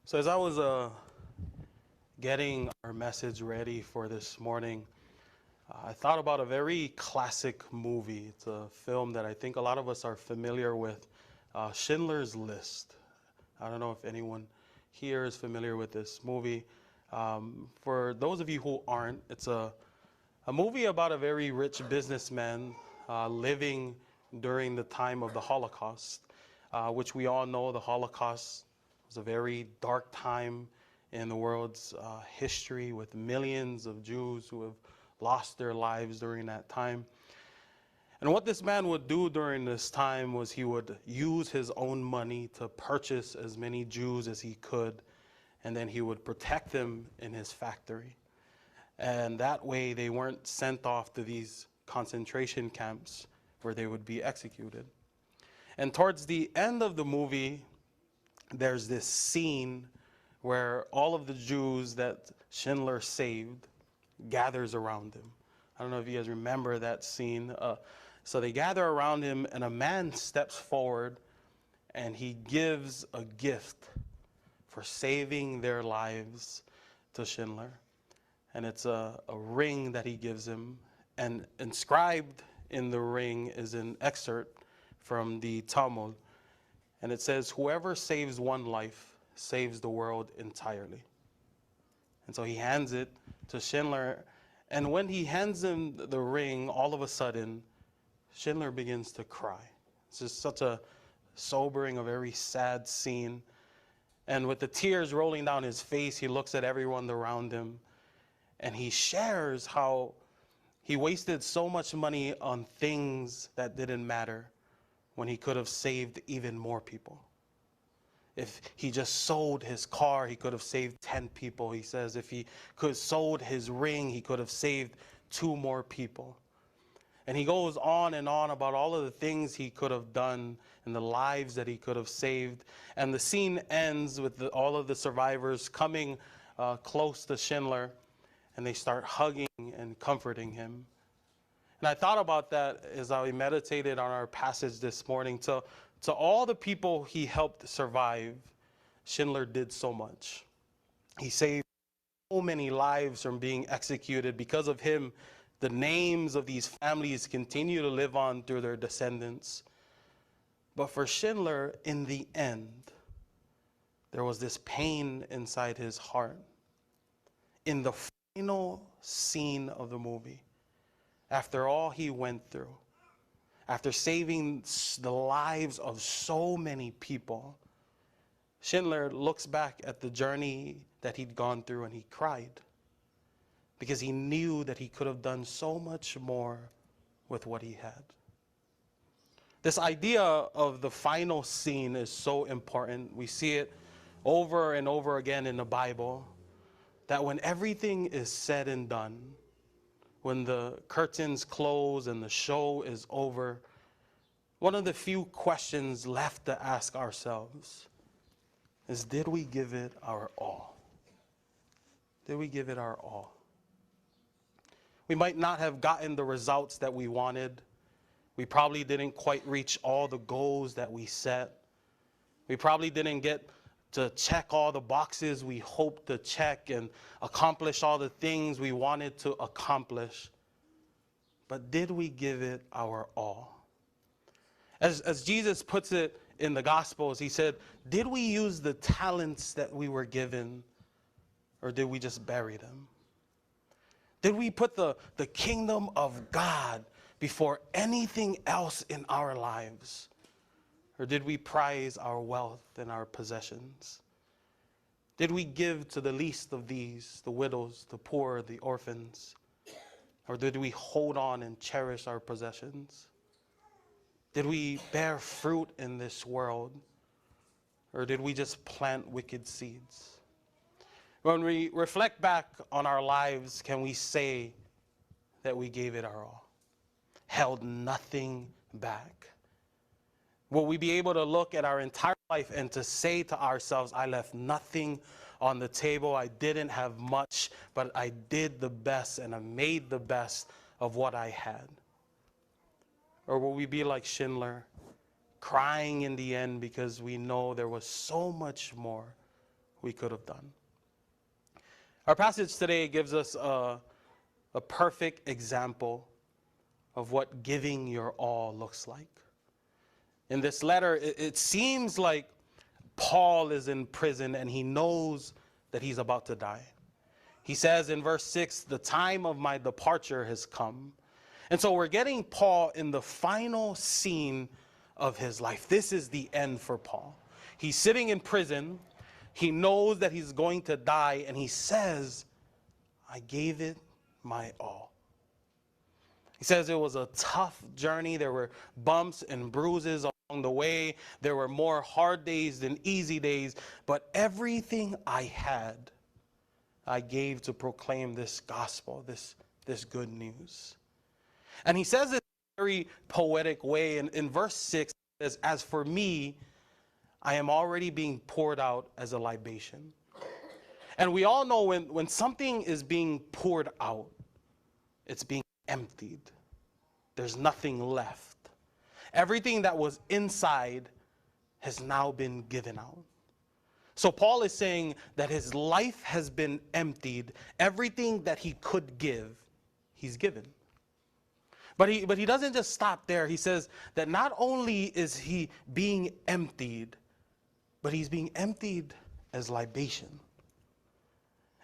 So as I was getting our message ready for this morning, I thought about a very classic movie. It's a film that I think a lot of us are familiar with, Schindler's List. I don't know if anyone here is familiar with this movie. For those of you who aren't, it's a movie about a very rich businessman living during the time of the Holocaust, which we all know the Holocaust was a very dark time in the world's history, with millions of Jews who have lost their lives during that time. And what this man would do during this time was he would use his own money to purchase as many Jews as he could, and then he would protect them in his factory. And that way they weren't sent off to these concentration camps where they would be executed. And towards the end of the movie, there's this scene where all of the Jews that Schindler saved gathers around him. I don't know if you guys remember that scene. So they gather around him, and a man steps forward, and he gives a gift for saving their lives to Schindler. And it's a ring that he gives him, and inscribed in the ring is an excerpt from the Talmud, and it says, "Whoever saves one life saves the world entirely." And so he hands it to Schindler, and when he hands him the ring, all of a sudden, Schindler begins to cry. It's just such a sobering, a very sad scene. And with the tears rolling down his face, he looks at everyone around him, and he shares how he wasted so much money on things that didn't matter when he could have saved even more people. If he just sold his car, he could have saved 10 people. He says if he could have sold his ring, he could have saved 2 more people. And he goes on and on about all of the things he could have done and the lives that he could have saved. And the scene ends with all of the survivors coming close to Schindler, and they start hugging and comforting him. And I thought about that as I meditated on our passage this morning. To all the people he helped survive, Schindler did so much. He saved so many lives from being executed. Because of him, the names of these families continue to live on through their descendants. But for Schindler, in the end, there was this pain inside his heart. In the final scene of the movie, after all he went through, after saving the lives of so many people, Schindler looks back at the journey that he'd gone through and he cried, because he knew that he could have done so much more with what he had. This idea of the final scene is so important. We see it over and over again in the Bible, that when everything is said and done, when the curtains close and the show is over, one of the few questions left to ask ourselves is, did we give it our all? Did we give it our all? We might not have gotten the results that we wanted. We probably didn't quite reach all the goals that we set. We probably didn't get to check all the boxes we hoped to check and accomplish all the things we wanted to accomplish. But did we give it our all? As Jesus puts it in the Gospels, he said, did we use the talents that we were given, or did we just bury them? Did we put the kingdom of God before anything else in our lives? Or did we prize our wealth and our possessions? Did we give to the least of these, the widows, the poor, the orphans? Or did we hold on and cherish our possessions? Did we bear fruit in this world? Or did we just plant wicked seeds? When we reflect back on our lives, can we say that we gave it our all? Held nothing back? Will we be able to look at our entire life and to say to ourselves, I left nothing on the table, I didn't have much, but I did the best and I made the best of what I had? Or will we be like Schindler, crying in the end because we know there was so much more we could have done. Our passage today gives us a perfect example of what giving your all looks like. In this letter, it seems like Paul is in prison and he knows that he's about to die. He says in verse 6, the time of my departure has come. And so we're getting Paul in the final scene of his life. This is the end for Paul. He's sitting in prison. He knows that he's going to die. And he says, I gave it my all. He says it was a tough journey. There were bumps and bruises along the way. There were more hard days than easy days. But everything I had, I gave to proclaim this gospel, this good news. And he says it in a very poetic way. And in verse 6, it says, as for me, I am already being poured out as a libation. And we all know when something is being poured out, it's being emptied. There's nothing left. Everything that was inside has now been given out. So Paul is saying that his life has been emptied. Everything that he could give, he's given. But he doesn't just stop there. He says that not only is he being emptied, but he's being emptied as libation.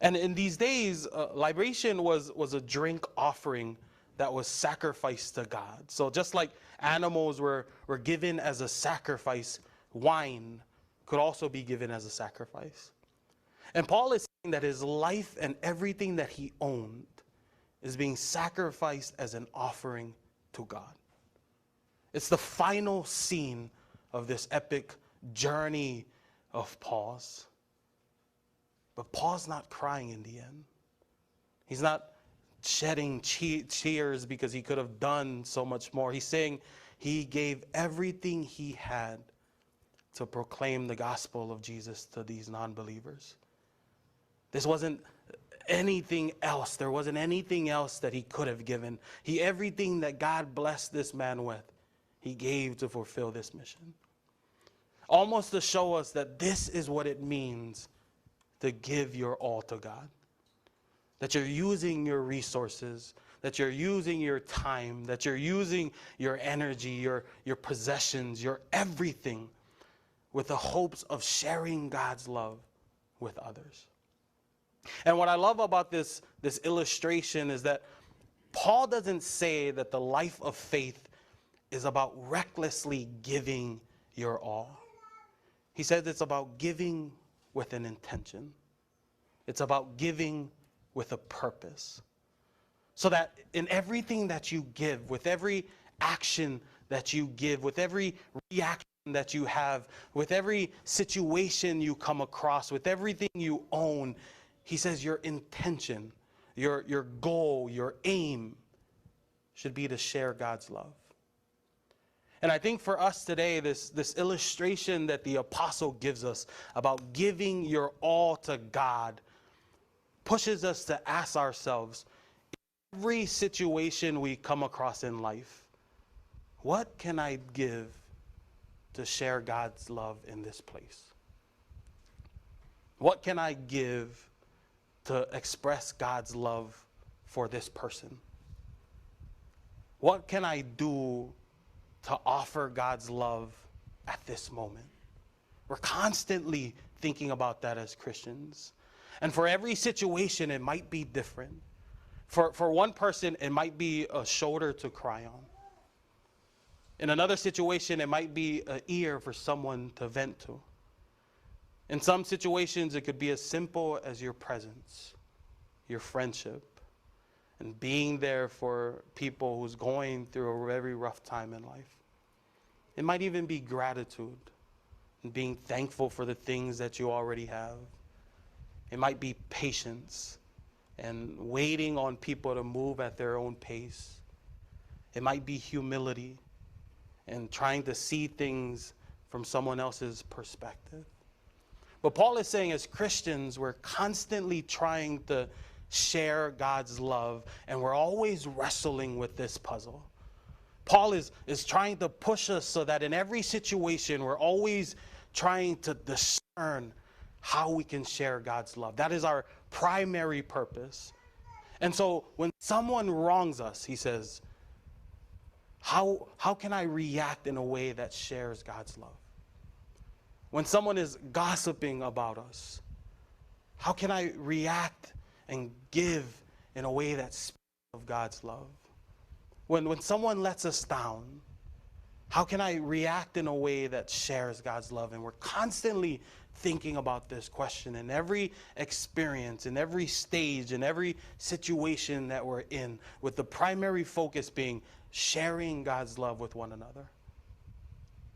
And in these days, libation was a drink offering that was sacrificed to God. So just like animals were given as a sacrifice, wine could also be given as a sacrifice. And Paul is saying that his life and everything that he owned is being sacrificed as an offering to God. It's the final scene of this epic journey of Paul's. But Paul's not crying in the end. He's not shedding tears because he could have done so much more. He's saying he gave everything he had to proclaim the gospel of Jesus to these non-believers. This wasn't anything else. There wasn't anything else that he could have given. Everything that God blessed this man with, he gave to fulfill this mission. Almost to show us that this is what it means to give your all to God. That you're using your resources, that you're using your time, that you're using your energy, your possessions, your everything with the hopes of sharing God's love with others. And what I love about this illustration is that Paul doesn't say that the life of faith is about recklessly giving your all. He says it's about giving with an intention. It's about giving with a purpose. So that in everything that you give, with every action that you give, with every reaction that you have, with every situation you come across, with everything you own, he says your intention, your goal, your aim should be to share God's love. And I think for us today, this illustration that the apostle gives us about giving your all to God pushes us to ask ourselves, in every situation we come across in life, what can I give to share God's love in this place? What can I give to express God's love for this person? What can I do to offer God's love at this moment? We're constantly thinking about that as Christians. And for every situation, it might be different. For one person, it might be a shoulder to cry on. In another situation, it might be an ear for someone to vent to. In some situations, it could be as simple as your presence, your friendship, and being there for people who's going through a very rough time in life. It might even be gratitude and being thankful for the things that you already have. It might be patience and waiting on people to move at their own pace. It might be humility and trying to see things from someone else's perspective. But Paul is saying as Christians, we're constantly trying to share God's love, and we're always wrestling with this puzzle. Paul is trying to push us so that in every situation, we're always trying to discern how we can share God's love. That is our primary purpose. And so when someone wrongs us, he says, how can I react in a way that shares God's love? When someone is gossiping about us, how can I react and give in a way that speaks of God's love? When someone lets us down, how can I react in a way that shares God's love? And we're constantly thinking about this question in every experience, in every stage, in every situation that we're in, with the primary focus being sharing God's love with one another,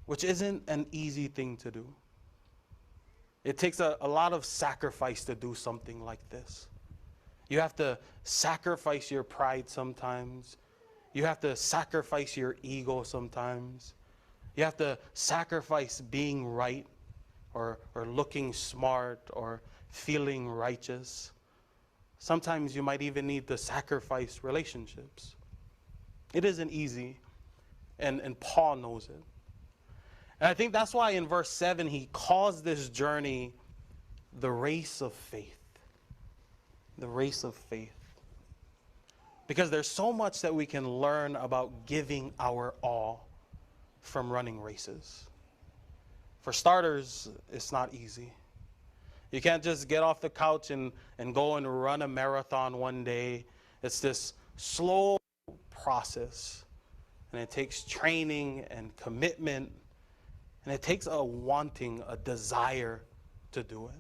which isn't an easy thing to do. It takes a lot of sacrifice to do something like this. You have to sacrifice your pride sometimes. You have to sacrifice your ego sometimes. You have to sacrifice being right or looking smart or feeling righteous. Sometimes you might even need to sacrifice relationships. It isn't easy, and Paul knows it. And I think that's why in verse 7 he calls this journey the race of faith. The race of faith. Because there's so much that we can learn about giving our all from running races. For starters, it's not easy. You can't just get off the couch and go and run a marathon one day. It's this slow process. And it takes training and commitment. And it takes a wanting, a desire to do it.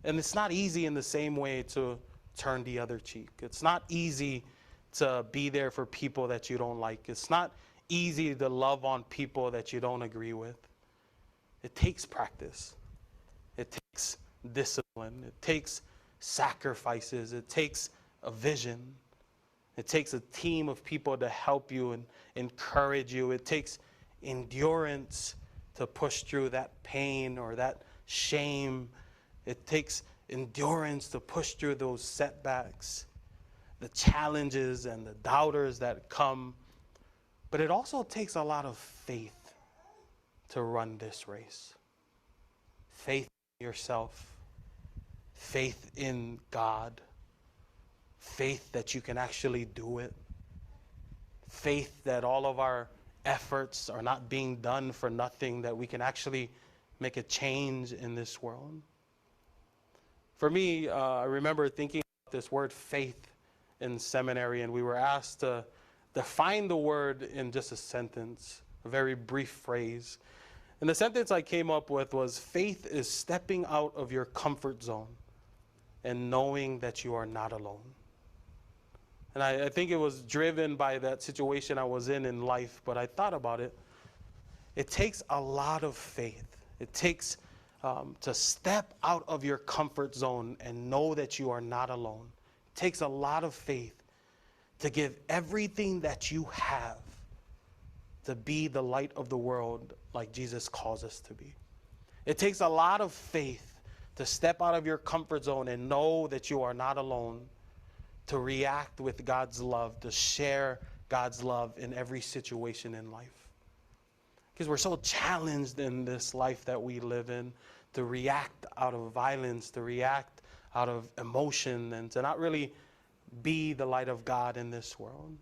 And it's not easy in the same way to turn the other cheek. It's not easy to be there for people that you don't like. It's not easy to love on people that you don't agree with. It takes practice. It takes discipline. It takes sacrifices. It takes a vision. It takes a team of people to help you and encourage you. It takes endurance to push through that pain or that shame. It takes endurance to push through those setbacks, the challenges and the doubters that come. But it also takes a lot of faith to run this race. Faith in yourself, faith in God, faith that you can actually do it, faith that all of our efforts are not being done for nothing, that we can actually make a change in this world. For me, I remember thinking about this word faith in seminary, and we were asked to define the word in just a sentence, a very brief phrase. And the sentence I came up with was, faith is stepping out of your comfort zone and knowing that you are not alone. And I think it was driven by that situation I was in life, but I thought about it. It takes a lot of faith. It takes to step out of your comfort zone and know that you are not alone. It takes a lot of faith to give everything that you have to be the light of the world like Jesus calls us to be. It takes a lot of faith to step out of your comfort zone and know that you are not alone, to react with God's love, to share God's love in every situation in life. Because we're so challenged in this life that we live in to react out of violence, to react out of emotion, and to not really be the light of God in this world.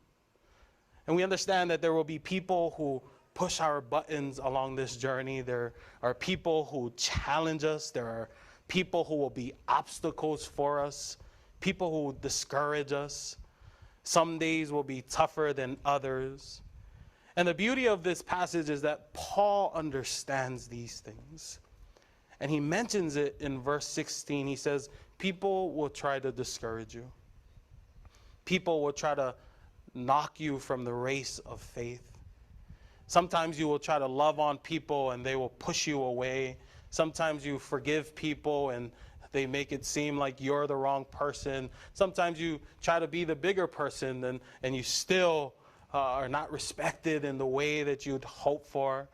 And we understand that there will be people who push our buttons along this journey. There are people who challenge us. There are people who will be obstacles for us, people who discourage us. Some days will be tougher than others. And the beauty of this passage is that Paul understands these things. And he mentions it in verse 16. He says, people will try to discourage you. People will try to knock you from the race of faith. Sometimes you will try to love on people and they will push you away. Sometimes you forgive people and they make it seem like you're the wrong person. Sometimes you try to be the bigger person and you still are not respected in the way that you'd hope for.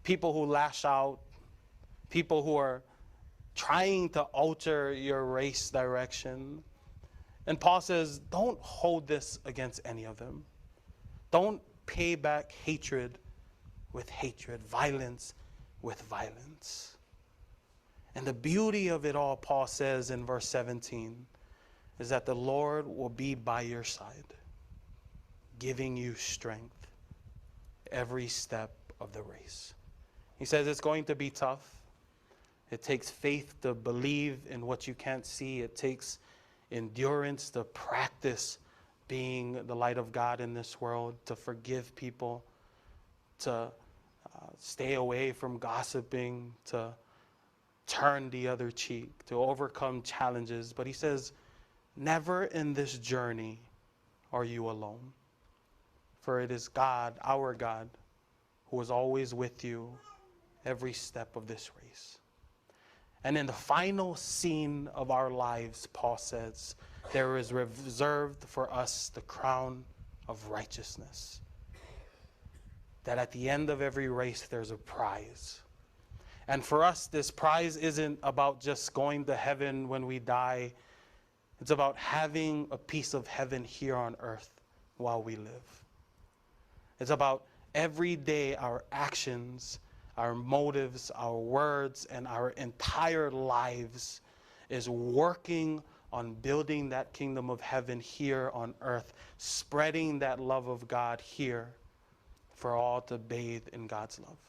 People who lash out, people who are trying to alter your race direction. And Paul says, don't hold this against any of them. Don't pay back hatred with hatred, violence with violence. And the beauty of it all, Paul says in verse 17, is that the Lord will be by your side, giving you strength every step of the race. He says it's going to be tough. It takes faith to believe in what you can't see. It takes endurance to practice being the light of God in this world, to forgive people, to stay away from gossiping, to turn the other cheek, to overcome challenges. But he says, never in this journey are you alone. For it is God, our God, who is always with you every step of this race. And in the final scene of our lives, Paul says, there is reserved for us the crown of righteousness. That at the end of every race, there's a prize. And for us, this prize isn't about just going to heaven when we die. It's about having a piece of heaven here on earth while we live. It's about every day our actions, our motives, our words, and our entire lives is working on building that kingdom of heaven here on earth, spreading that love of God here for all to bathe in God's love.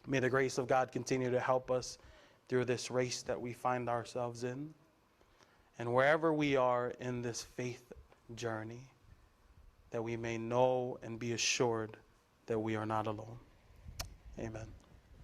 May the grace of God continue to help us through this race that we find ourselves in. And wherever we are in this faith journey, that we may know and be assured that we are not alone. Amen.